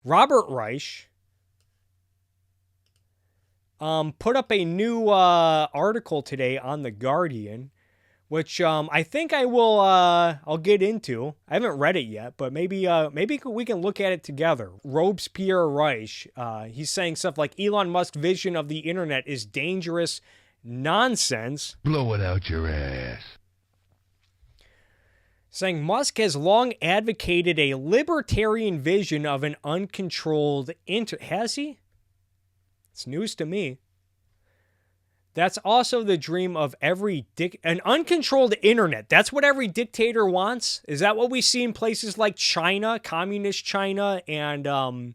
Robert Reich put up a new article today on The Guardian, which I think I'll get into. I haven't read it yet, but maybe we can look at it together. Robespierre Reich, he's saying stuff like Elon Musk's vision of the internet is dangerous nonsense. Blow it out your ass. Saying Musk has long advocated a libertarian vision of an uncontrolled Has he? It's news to me. That's also the dream of every an uncontrolled internet. That's what every dictator wants. Is that what we see in places like China, communist China, and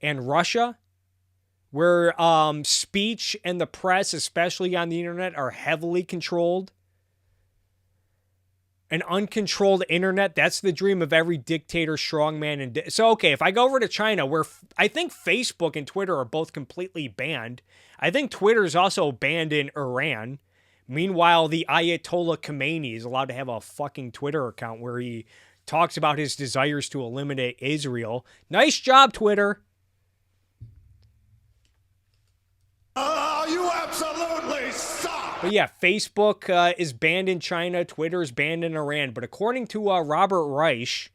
Russia, where speech and the press, especially on the internet, are heavily controlled? An uncontrolled internet, that's the dream of every dictator, strongman. So, okay, if I go over to China, where I think Facebook and Twitter are both completely banned. I think Twitter is also banned in Iran. Meanwhile, the Ayatollah Khomeini is allowed to have a fucking Twitter account where he talks about his desires to eliminate Israel. Nice job, Twitter. Oh, you absolutely suck! But yeah, Facebook is banned in China. Twitter is banned in Iran. But according to Robert Reich,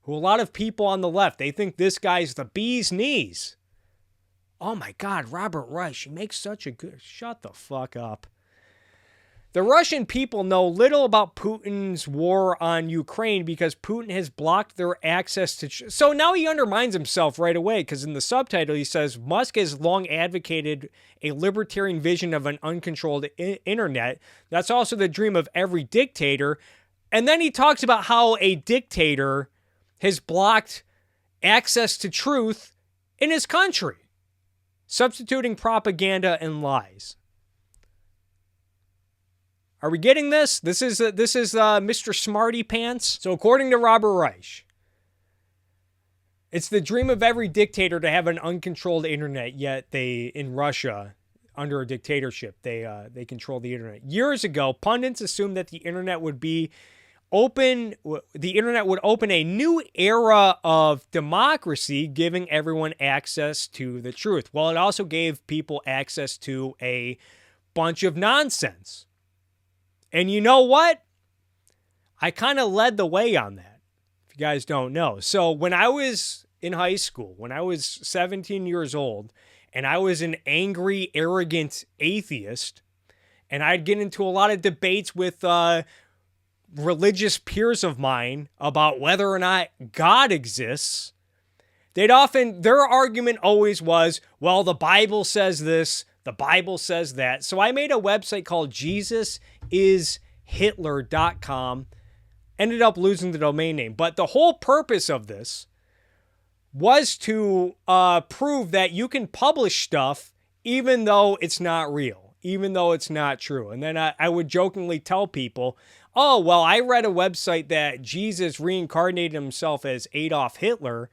who a lot of people on the left, they think this guy's the bee's knees. Oh my God, Robert Reich, he makes such a good... Shut the fuck up. The Russian people know little about Putin's war on Ukraine because Putin has blocked their access to... So now he undermines himself right away, because in the subtitle he says, Musk has long advocated a libertarian vision of an uncontrolled internet. That's also the dream of every dictator. And then he talks about how a dictator has blocked access to truth in his country, substituting propaganda and lies. Are we getting this? This is Mr. Smarty Pants. So according to Robert Reich, it's the dream of every dictator to have an uncontrolled internet, yet in Russia, under a dictatorship, they control the internet. Years ago, pundits assumed that the internet would open a new era of democracy, giving everyone access to the truth. Well, it also gave people access to a bunch of nonsense. And you know what? I kind of led the way on that, if you guys don't know. So when I was in high school, when I was 17 years old, and I was an angry, arrogant atheist, and I'd get into a lot of debates with religious peers of mine about whether or not God exists, their argument always was, well, the Bible says this, the Bible says that. So I made a website called JesusIsHitler.com. Ended up losing the domain name. But the whole purpose of this was to prove that you can publish stuff even though it's not real, even though it's not true. And then I would jokingly tell people, oh, well, I read a website that Jesus reincarnated himself as Adolf Hitler.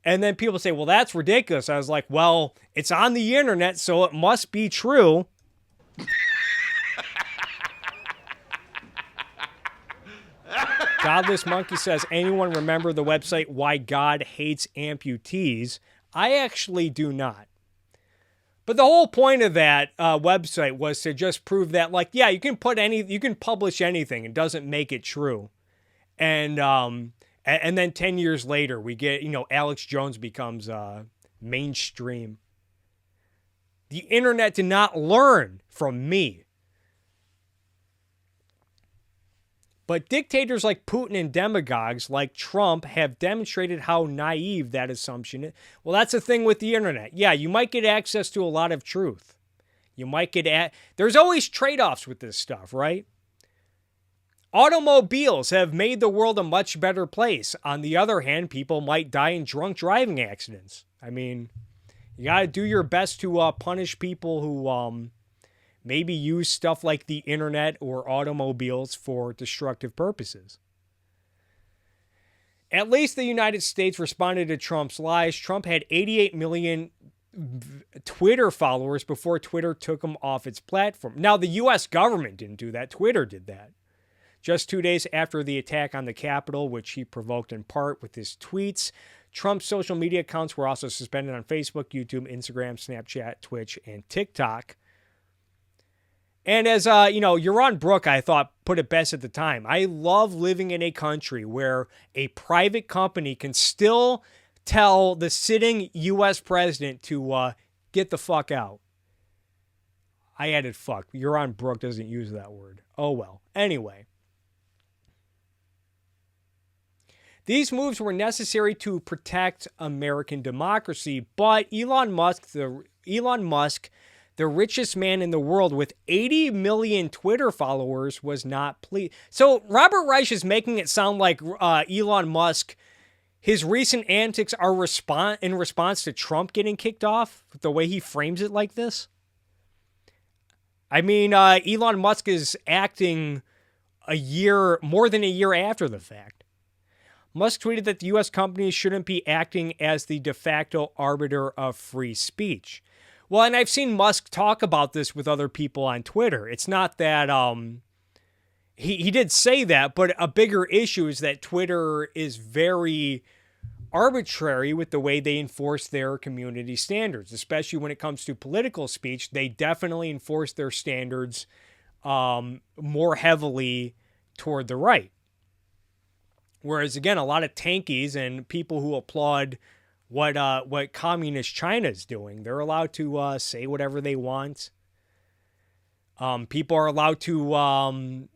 And then people say, well, that's ridiculous. I was like, well, it's on the internet, so it must be true. Godless Monkey says, anyone remember the website Why God Hates Amputees? I actually do not. But the whole point of that website was to just prove that, like, yeah, you can publish anything. It doesn't make it true. And then 10 years later, we get, Alex Jones becomes mainstream. The internet did not learn from me. But dictators like Putin and demagogues like Trump have demonstrated how naive that assumption is. Well, that's the thing with the internet. Yeah, you might get access to a lot of truth. You might get there's always trade-offs with this stuff, right? Automobiles have made the world a much better place. On the other hand, people might die in drunk driving accidents. I mean, you got to do your best to punish people who maybe use stuff like the internet or automobiles for destructive purposes. At least the United States responded to Trump's lies. Trump had 88 million Twitter followers before Twitter took him off its platform. Now, the U.S. government didn't do that. Twitter did that. Just 2 days after the attack on the Capitol, which he provoked in part with his tweets, Trump's social media accounts were also suspended on Facebook, YouTube, Instagram, Snapchat, Twitch, and TikTok. And as, Yaron Brook, I thought, put it best at the time. I love living in a country where a private company can still tell the sitting U.S. president to get the fuck out. I added fuck. Yaron Brook doesn't use that word. Oh, well. Anyway. These moves were necessary to protect American democracy, but Elon Musk, the richest man in the world with 80 million Twitter followers, was not pleased. So Robert Reich is making it sound like Elon Musk, his recent antics are in response to Trump getting kicked off, the way he frames it like this. I mean, Elon Musk is acting more than a year after the fact. Musk tweeted that the U.S. companies shouldn't be acting as the de facto arbiter of free speech. Well, and I've seen Musk talk about this with other people on Twitter. It's not that he did say that, but a bigger issue is that Twitter is very arbitrary with the way they enforce their community standards, especially when it comes to political speech. They definitely enforce their standards more heavily toward the right. Whereas, again, a lot of tankies and people who applaud what communist China is doing, they're allowed to say whatever they want. People are allowed to,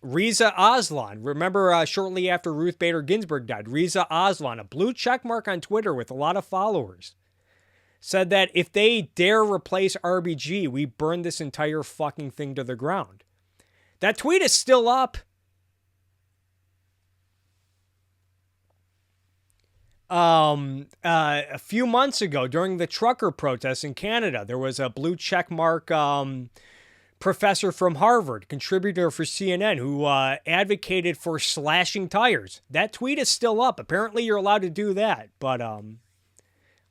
Reza Aslan, remember shortly after Ruth Bader Ginsburg died, Reza Aslan, a blue check mark on Twitter with a lot of followers, said that if they dare replace RBG, we burn this entire fucking thing to the ground. That tweet is still up. A few months ago, during the trucker protests in Canada, there was a blue check mark professor from Harvard, contributor for CNN, who advocated for slashing tires. That tweet is still up. Apparently, you're allowed to do that, but a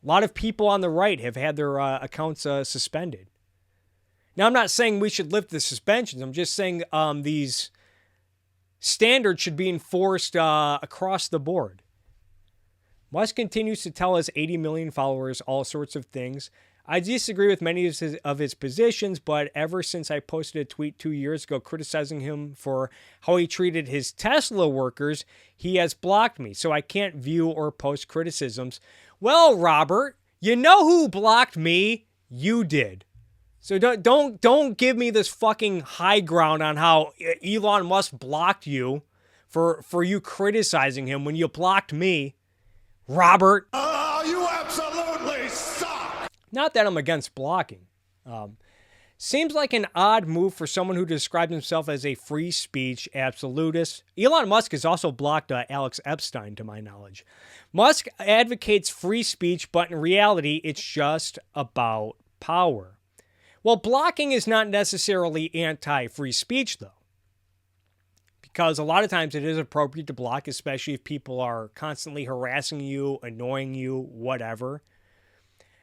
lot of people on the right have had their accounts suspended. Now, I'm not saying we should lift the suspensions. I'm just saying these standards should be enforced across the board. Musk continues to tell his 80 million followers all sorts of things. I disagree with many of his positions, but ever since I posted a tweet 2 years ago criticizing him for how he treated his Tesla workers, he has blocked me, so I can't view or post criticisms. Well, Robert, you know who blocked me? You did. So don't give me this fucking high ground on how Elon Musk blocked you for you criticizing him when you blocked me. Robert. Oh, you absolutely suck! Not that I'm against blocking. Seems like an odd move for someone who described himself as a free speech absolutist. Elon Musk has also blocked Alex Epstein, to my knowledge. Musk advocates free speech, but in reality, it's just about power. Well, blocking is not necessarily anti-free speech, though. Because a lot of times it is appropriate to block, especially if people are constantly harassing you, annoying you, whatever.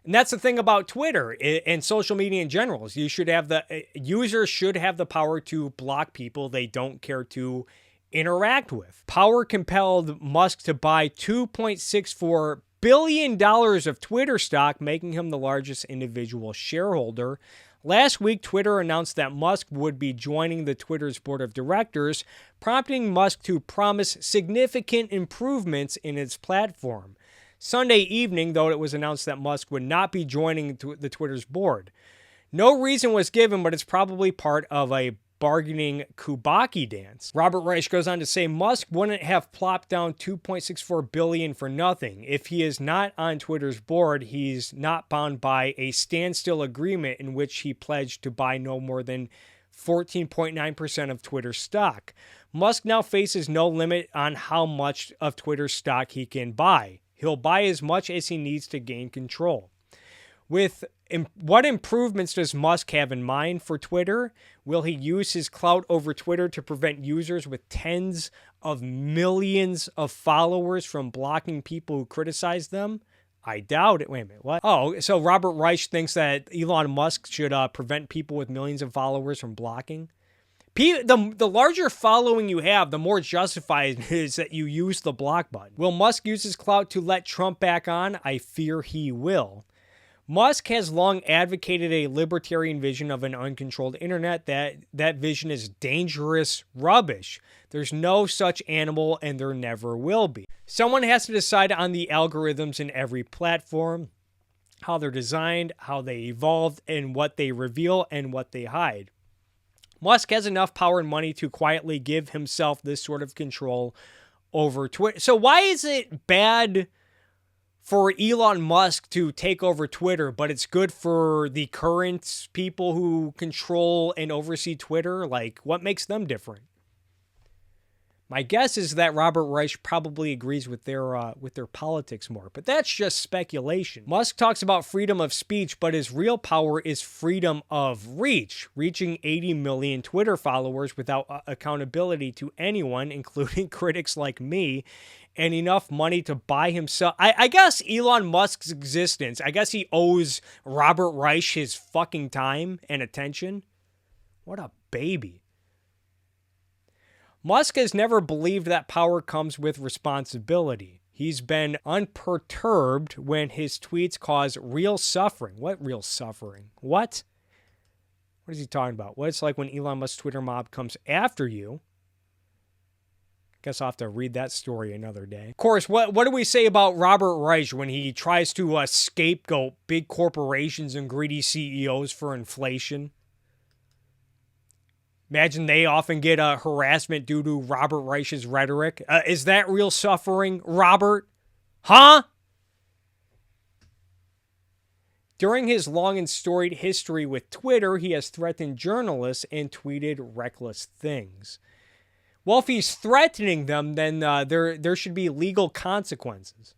And that's the thing about Twitter and social media in general. Is users should have the power to block people they don't care to interact with. Power compelled Musk to buy $2.64 billion of Twitter stock, making him the largest individual shareholder. Last week, Twitter announced that Musk would be joining the Twitter's board of directors, prompting Musk to promise significant improvements in its platform. Sunday evening, though, it was announced that Musk would not be joining the Twitter's board. No reason was given, but it's probably part of a bargaining Kubaki dance. Robert Reich goes on to say Musk wouldn't have plopped down $2.64 billion for nothing. If he is not on Twitter's board, he's not bound by a standstill agreement in which he pledged to buy no more than 14.9% of Twitter stock. Musk now faces no limit on how much of Twitter stock he can buy. He'll buy as much as he needs to gain control. What improvements does Musk have in mind for Twitter? Will he use his clout over Twitter to prevent users with tens of millions of followers from blocking people who criticize them? I doubt it. Wait a minute, what? Oh, so Robert Reich thinks that Elon Musk should prevent people with millions of followers from blocking? The larger following you have, the more justified it is that you use the block button. Will Musk use his clout to let Trump back on? I fear he will. Musk has long advocated a libertarian vision of an uncontrolled internet. That vision is dangerous rubbish. There's no such animal, and there never will be. Someone has to decide on the algorithms in every platform, how they're designed, how they evolved, and what they reveal and what they hide. Musk has enough power and money to quietly give himself this sort of control over Twitter. So why is it bad for Elon Musk to take over Twitter, but it's good for the current people who control and oversee Twitter? Like, what makes them different? My guess is that Robert Reich probably agrees with their politics more, but that's just speculation. Musk talks about freedom of speech, but his real power is freedom of reach, reaching 80 million Twitter followers without accountability to anyone, including critics like me, and enough money to buy himself. I guess Elon Musk's existence, I guess he owes Robert Reich his fucking time and attention. What a baby. Musk has never believed that power comes with responsibility. He's been unperturbed when his tweets cause real suffering. What real suffering? What? What is he talking about? What it's like when Elon Musk's Twitter mob comes after you. I guess I'll have to read that story another day. Of course, what do we say about Robert Reich when he tries to scapegoat big corporations and greedy CEOs for inflation? Imagine they often get harassment due to Robert Reich's rhetoric. Is that real suffering, Robert? Huh? During his long and storied history with Twitter, he has threatened journalists and tweeted reckless things. Well, if he's threatening them, then there should be legal consequences.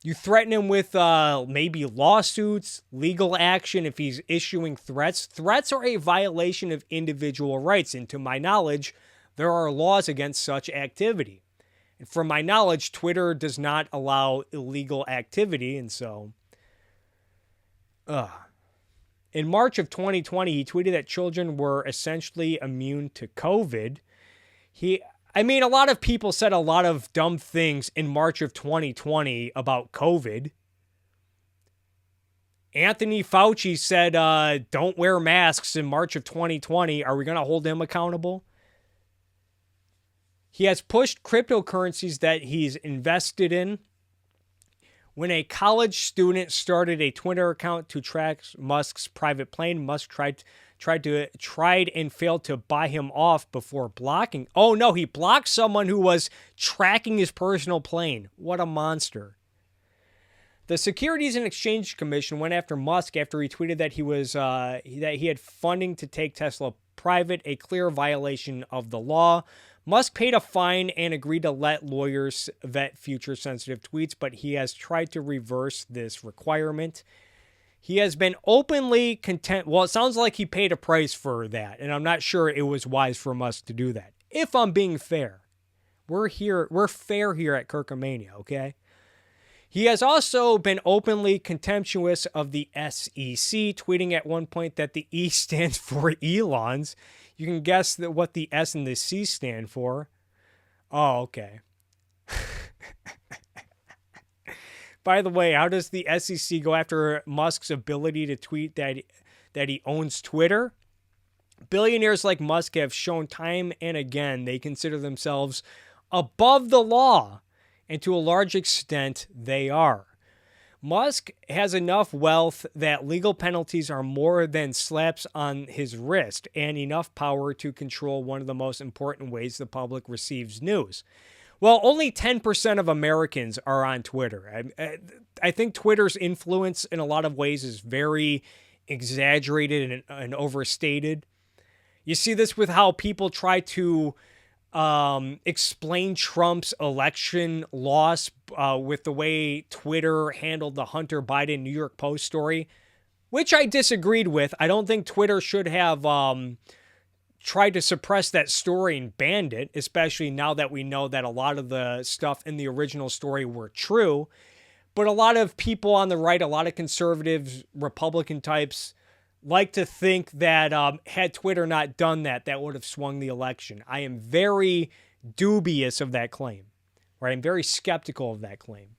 You threaten him with maybe lawsuits, legal action if he's issuing threats. Threats are a violation of individual rights, and to my knowledge, there are laws against such activity. And from my knowledge, Twitter does not allow illegal activity, and so... In March of 2020, he tweeted that children were essentially immune to COVID. A lot of people said a lot of dumb things in March of 2020 about COVID. Anthony Fauci said, don't wear masks in March of 2020. Are we going to hold him accountable? He has pushed cryptocurrencies that he's invested in. When a college student started a Twitter account to track Musk's private plane, Musk tried and failed to buy him off before blocking. Oh no, he blocked someone who was tracking his personal plane. What a monster. The Securities and Exchange Commission went after Musk after he tweeted that he had funding to take Tesla private, a clear violation of the law. Musk paid a fine and agreed to let lawyers vet future sensitive tweets, but he has tried to reverse this requirement. He has been openly content. Well, it sounds like he paid a price for that, and I'm not sure it was wise for Musk to do that. If I'm being fair, we're fair here at Kirkomania, okay? He has also been openly contemptuous of the SEC, tweeting at one point that the E stands for Elon's. You can guess what the S and the C stand for. Oh, okay. By the way, how does the SEC go after Musk's ability to tweet that he owns Twitter? Billionaires like Musk have shown time and again they consider themselves above the law, and to a large extent, they are. Musk has enough wealth that legal penalties are more than slaps on his wrist, and enough power to control one of the most important ways the public receives news. Well, only 10% of Americans are on Twitter. I think Twitter's influence in a lot of ways is very exaggerated and overstated. You see this with how people try to explain Trump's election loss with the way Twitter handled the Hunter Biden New York Post story, which I disagreed with. I don't think Twitter should have tried to suppress that story and banned it, especially now that we know that a lot of the stuff in the original story were true. But a lot of people on the right, a lot of conservatives, Republican types, like to think that had Twitter not done that, that would have swung the election. I am very dubious of that claim, or I'm very skeptical of that claim,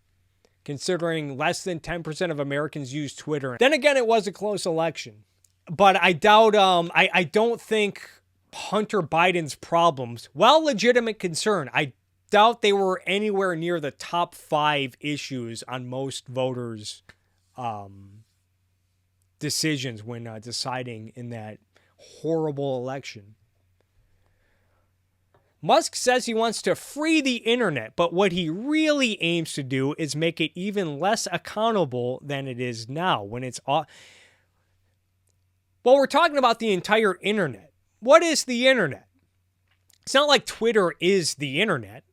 considering less than 10% of Americans use Twitter. Then again, it was a close election. But I doubt, I don't think Hunter Biden's problems, while legitimate concern, I doubt they were anywhere near the top 5 issues on most voters' decisions when deciding in that horrible election. Musk says he wants to free the internet, but what he really aims to do is make it even less accountable than it is now when it's all. Well, we're talking about the entire internet. What is the internet? It's not like Twitter is the internet.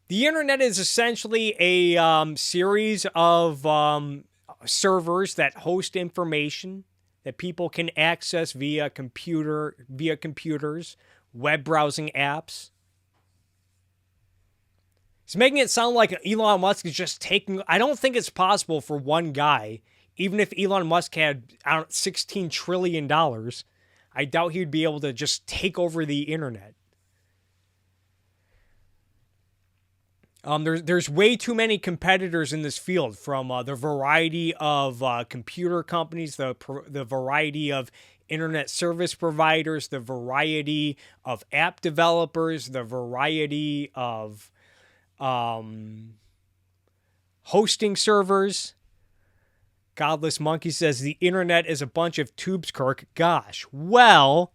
The internet is essentially a series of servers that host information that people can access via computers, web browsing apps. He's making it sound like Elon Musk is just taking. I don't think it's possible for one guy. Even if Elon Musk had $16 trillion, I doubt he'd be able to just take over the internet. There's way too many competitors in this field, from the variety of computer companies, the variety of internet service providers, the variety of app developers, the variety of hosting servers. Godless Monkey says the internet is a bunch of tubes, Kirk. Gosh, well,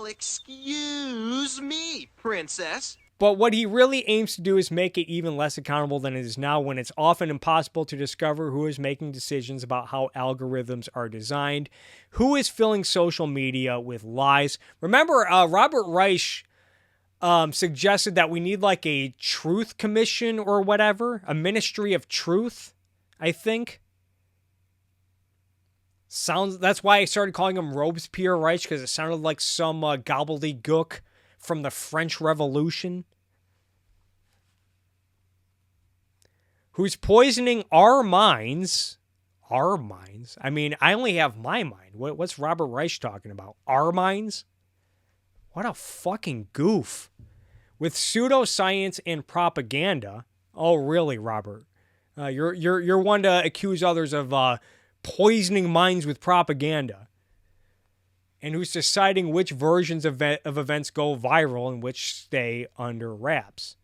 excuse me, princess. But what he really aims to do is make it even less accountable than it is now, when it's often impossible to discover who is making decisions about how algorithms are designed, who is filling social media with lies. Remember, Robert Reich suggested that we need like a truth commission or whatever, a ministry of truth, I think. That's why I started calling him Robespierre Reich, because it sounded like some gobbledygook from the French Revolution. Who's poisoning our minds? Our minds? I mean, I only have my mind. What's Robert Reich talking about? Our minds? What a fucking goof. With pseudoscience and propaganda. Oh, really, Robert? You're one to accuse others of poisoning minds with propaganda, and who's deciding which versions of events go viral and which stay under wraps.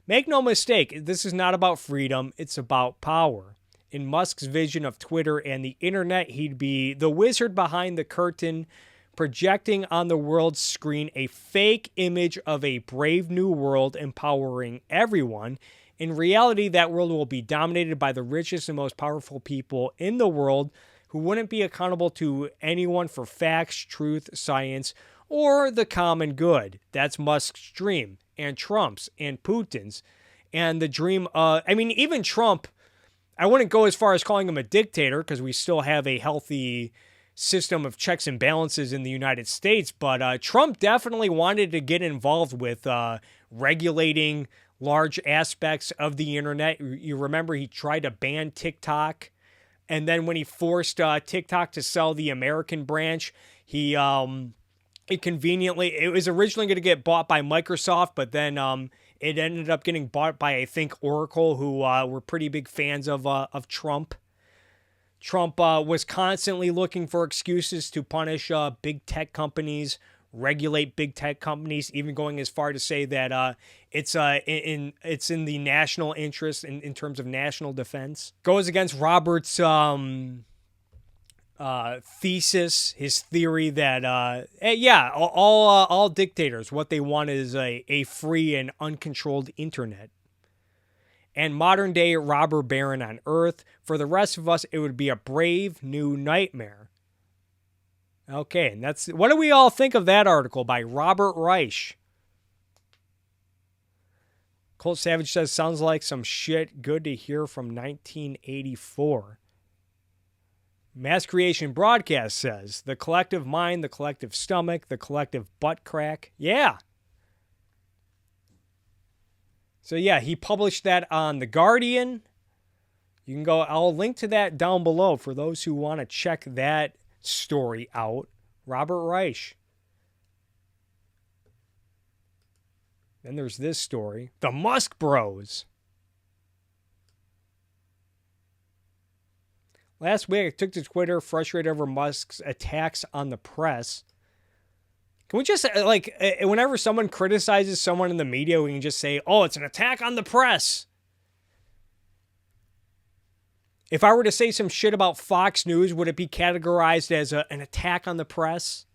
Make no mistake, this is not about freedom, it's about power. In Musk's vision of Twitter and the internet, he'd be the wizard behind the curtain, projecting on the world's screen a fake image of a brave new world empowering everyone. In reality, that world will be dominated by the richest and most powerful people in the world, who wouldn't be accountable to anyone for facts, truth, science, or the common good. That's Musk's dream, and Trump's, and Putin's, and the dream even Trump, I wouldn't go as far as calling him a dictator, because we still have a healthy system of checks and balances in the United States, but Trump definitely wanted to get involved with regulating large aspects of the internet. You remember he tried to ban TikTok, and then when he forced TikTok to sell the American branch, it was originally going to get bought by Microsoft, but then it ended up getting bought by, I think, Oracle, who were pretty big fans of Trump. Trump was constantly looking for excuses to punish big tech companies, regulate big tech companies, even going as far to say that it's in the national interest in terms of national defense. Goes against Robert's thesis, his theory that all dictators, what they want is a free and uncontrolled internet. And modern day robber baron on Earth. For the rest of us, it would be a brave new nightmare. Okay, and what do we all think of that article by Robert Reich? Colt Savage says, sounds like some shit good to hear from 1984. Mass Creation Broadcast says, the collective mind, the collective stomach, the collective butt crack. Yeah. So yeah, he published that on The Guardian. You can go, I'll link to that down below for those who want to check that story out. Robert Reich. Then there's this story. The Musk Bros. Last week, I took to Twitter, frustrated over Musk's attacks on the press. Can we just, like, whenever someone criticizes someone in the media, we can just say, oh, it's an attack on the press. If I were to say some shit about Fox News, would it be categorized as an attack on the press?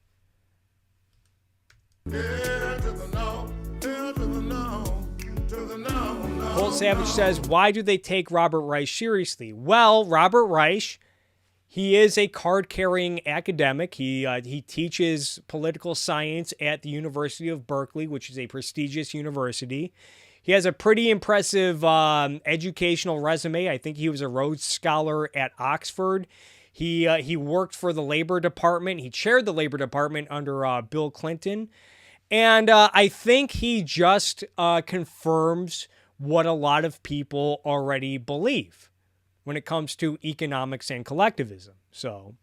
Colt Savage says, why do they take Robert Reich seriously? Well, Robert Reich, he is a card-carrying academic. He teaches political science at the University of Berkeley, which is a prestigious university. He has a pretty impressive educational resume. I think he was a Rhodes Scholar at Oxford. He worked for the Labor Department. He chaired the Labor Department under Bill Clinton. And I think he just confirms what a lot of people already believe when it comes to economics and collectivism. So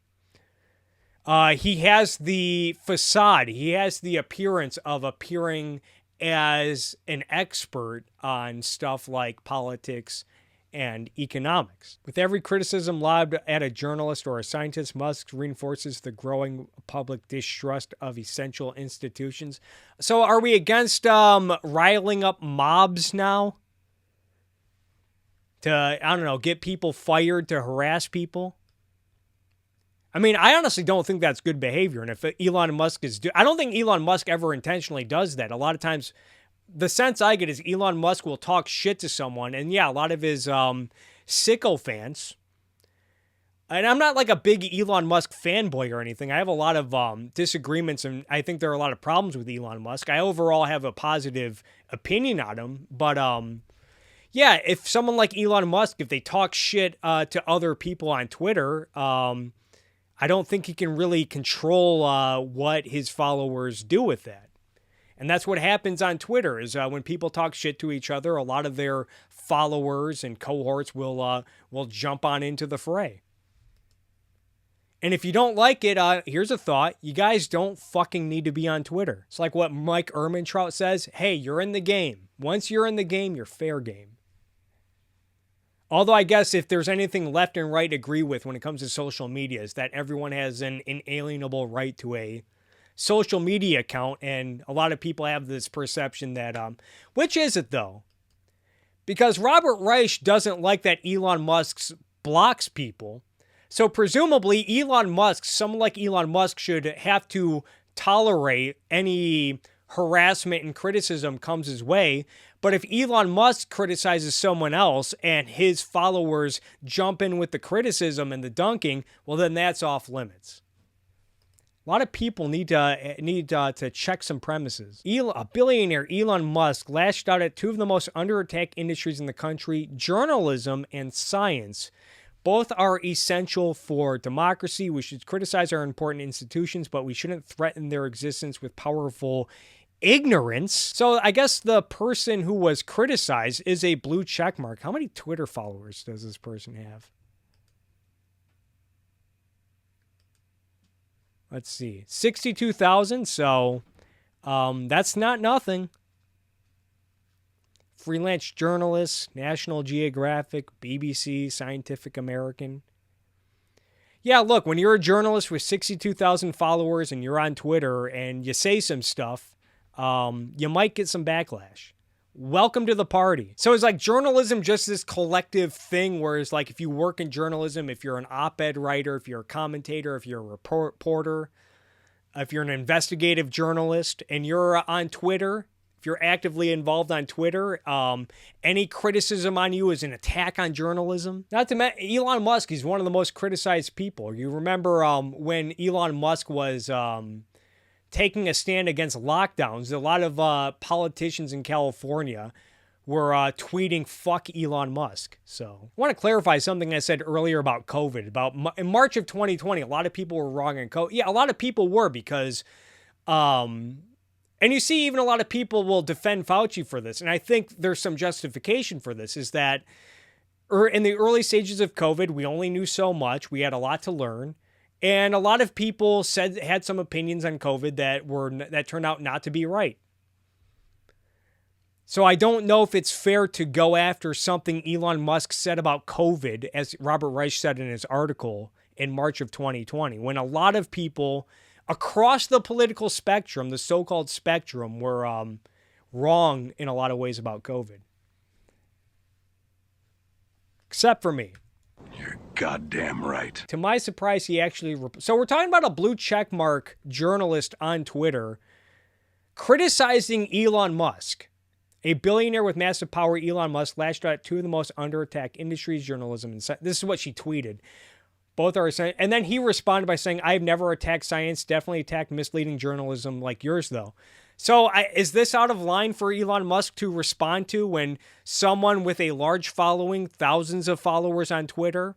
he has the facade. He has the appearance of appearing as an expert on stuff like politics and economics. With every criticism lobbed at a journalist or a scientist, Musk reinforces the growing public distrust of essential institutions. So are we against riling up mobs now? To, I don't know, get people fired, to harass people? I mean, I honestly don't think that's good behavior. And if Elon Musk is... I don't think Elon Musk ever intentionally does that. A lot of times, the sense I get is Elon Musk will talk shit to someone. And yeah, a lot of his sycophants... And I'm not like a big Elon Musk fanboy or anything. I have a lot of disagreements, and I think there are a lot of problems with Elon Musk. I overall have a positive opinion on him. But, yeah, if someone like Elon Musk, if they talk shit to other people on Twitter... I don't think he can really control what his followers do with that. And that's what happens on Twitter is when people talk shit to each other, a lot of their followers and cohorts will jump on into the fray. And if you don't like it, here's a thought. You guys don't fucking need to be on Twitter. It's like what Mike Ehrmantraut says. Hey, you're in the game. Once you're in the game, you're fair game. Although I guess if there's anything left and right agree with when it comes to social media is that everyone has an inalienable right to a social media account. And a lot of people have this perception that, which is it though? Because Robert Reich doesn't like that Elon Musk blocks people. So presumably Elon Musk, someone like Elon Musk should have to tolerate any harassment and criticism comes his way. But if Elon Musk criticizes someone else and his followers jump in with the criticism and the dunking, well, then that's off limits. A lot of people need to check some premises. A billionaire, Elon Musk, lashed out at two of the most under attack industries in the country, journalism and science. Both are essential for democracy. We should criticize our important institutions, but we shouldn't threaten their existence with powerful ignorance. So I guess the person who was criticized is a blue check mark. How many Twitter followers does this person have? Let's see. 62,000. So that's not nothing. Freelance journalist, National Geographic, BBC, Scientific American. Yeah, look, when you're a journalist with 62,000 followers and you're on Twitter and you say some stuff, you might get some backlash. Welcome to the party. So is like journalism just this collective thing where it's like if you work in journalism, if you're an op-ed writer, if you're a commentator, if you're a reporter, if you're an investigative journalist and you're on Twitter, if you're actively involved on Twitter, any criticism on you is an attack on journalism. Not to mention, Elon Musk, he's one of the most criticized people. You remember when Elon Musk was taking a stand against lockdowns, a lot of politicians in California were tweeting "fuck Elon Musk." So I want to clarify something I said earlier about COVID. In March of 2020, a lot of people were wrong on COVID. Yeah, a lot of people were because, and you see even a lot of people will defend Fauci for this. And I think there's some justification for this is that in the early stages of COVID, we only knew so much. We had a lot to learn. And a lot of people had some opinions on COVID that turned out not to be right. So I don't know if it's fair to go after something Elon Musk said about COVID, as Robert Reich said in his article in March of 2020, when a lot of people across the political spectrum, the so-called spectrum, were wrong in a lot of ways about COVID. Except for me. You're goddamn right. To my surprise, he actually... So we're talking about a blue checkmark journalist on Twitter criticizing Elon Musk. A billionaire with massive power, Elon Musk, lashed out at two of the most under attack industries, journalism and science. This is what she tweeted. Both are... And then he responded by saying, I've never attacked science, definitely attacked misleading journalism like yours, though. So is this out of line for Elon Musk to respond to when someone with a large following, thousands of followers on Twitter,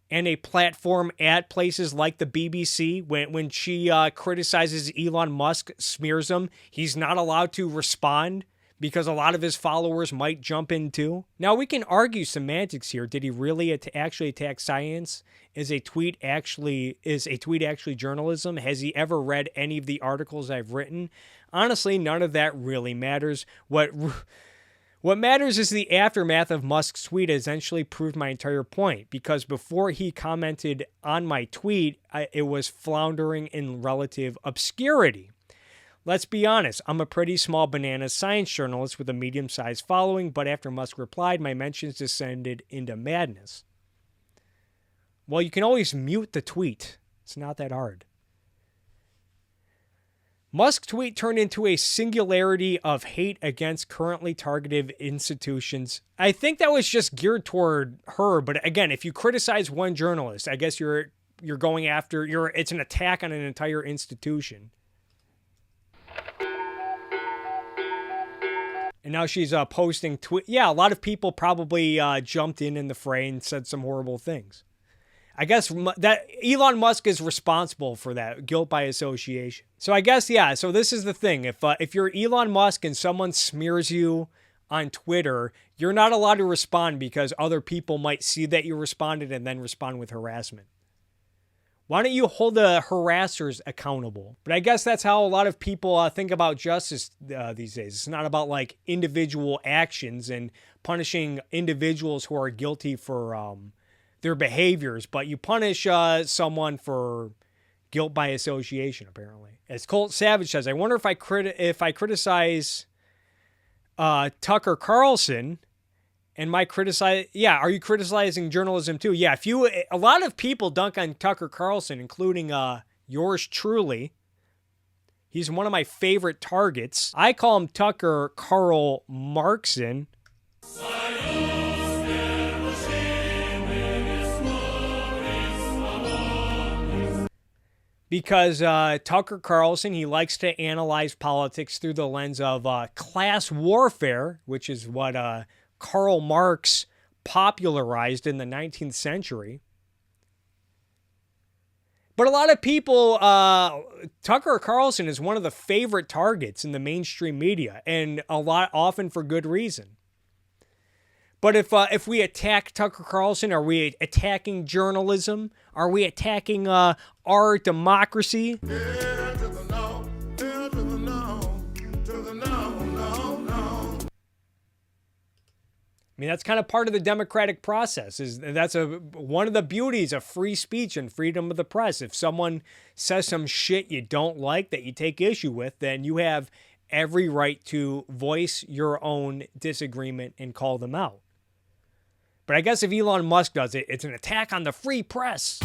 and a platform at places like the BBC, when she criticizes Elon Musk, smears him, he's not allowed to respond because a lot of his followers might jump in too? Now, we can argue semantics here. Did he really actually attack science? Is a tweet actually journalism? Has he ever read any of the articles I've written? Honestly, none of that really matters. What matters is the aftermath of Musk's tweet essentially proved my entire point, because before he commented on my tweet, it was floundering in relative obscurity. Let's be honest, I'm a pretty small banana science journalist with a medium-sized following, but after Musk replied, my mentions descended into madness. Well, you can always mute the tweet. It's not that hard. Musk's tweet turned into a singularity of hate against currently targeted institutions. I think that was just geared toward her, but again, if you criticize one journalist, I guess you're going after, it's an attack on an entire institution. And now she's posting yeah, a lot of people probably jumped in the fray and said some horrible things. I guess that Elon Musk is responsible for that, guilt by association. So I guess, yeah, so this is the thing. If you're Elon Musk and someone smears you on Twitter, you're not allowed to respond because other people might see that you responded and then respond with harassment. Why don't you hold the harassers accountable? But I guess that's how a lot of people think about justice these days. It's not about like individual actions and punishing individuals who are guilty for their behaviors, but you punish someone for guilt by association, apparently. As Colt Savage says, I wonder if I criticize Tucker Carlson, and are you criticizing journalism too? Yeah, a lot of people dunk on Tucker Carlson, including yours truly. He's one of my favorite targets. I call him Tucker Karl Marxson. Because Tucker Carlson, he likes to analyze politics through the lens of class warfare, which is what Karl Marx popularized in the 19th century. But a lot of people, Tucker Carlson is one of the favorite targets in the mainstream media, and often for good reason. But if we attack Tucker Carlson, are we attacking journalism? Are we attacking our democracy? To the no, to the no, to the no. I mean, that's kind of part of the democratic process. That's one of the beauties of free speech and freedom of the press. If someone says some shit you don't like that you take issue with, then you have every right to voice your own disagreement and call them out. But I guess if Elon Musk does it, it's an attack on the free press.